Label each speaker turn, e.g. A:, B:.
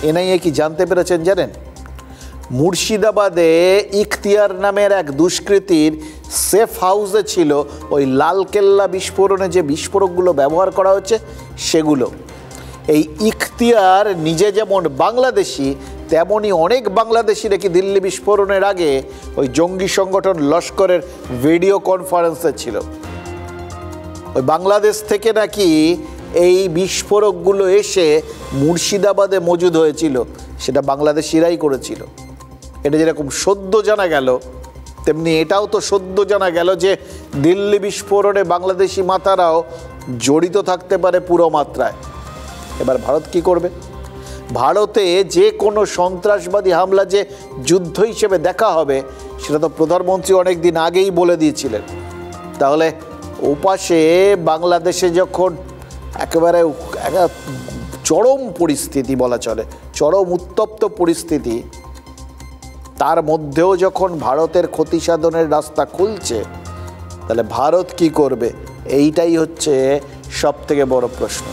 A: NIA কি জানতে পেরেছেন জানেন? মুর্শিদাবাদে ইখতিয়ার নামের এক দুষ্কৃতীর সেফ হাউসে ছিল ওই লালকেল্লা বিস্ফোরণে যে বিস্ফোরকগুলো ব্যবহার করা হচ্ছে সেগুলো। এই ইখতিয়ার নিজে যেমন বাংলাদেশি, তেমনই অনেক বাংলাদেশি নাকি দিল্লি বিস্ফোরণের আগে ওই জঙ্গি সংগঠন লস্করের ভিডিও কনফারেন্সে ছিল। ওই বাংলাদেশ থেকে নাকি এই বিস্ফোরকগুলো এসে মুর্শিদাবাদে মজুদ হয়েছিল, সেটা বাংলাদেশিরাই করেছিল। এটা যেরকম সদ্য জানা গেল, তেমনি এটাও তো সদ্য জানা গেল যে দিল্লি বিস্ফোরণে বাংলাদেশি মাথারাও জড়িত থাকতে পারে পুরো মাত্রায়। এবার ভারত কি করবে? ভারতে যে কোনো সন্ত্রাসবাদী হামলা যে যুদ্ধ হিসেবে দেখা হবে সেটা তো প্রধানমন্ত্রী অনেক দিন আগেই বলে দিয়েছিলেন। তাহলে ওপাশে বাংলাদেশে যখন একেবারে চরম পরিস্থিতি বলা চলে, চরম উত্তপ্ত পরিস্থিতি, তার মধ্যেও যখন ভারতের ক্ষতি সাধনের রাস্তা খুলছে, তাহলে ভারত কি করবে? এইটাই হচ্ছে সবথেকে বড় প্রশ্ন।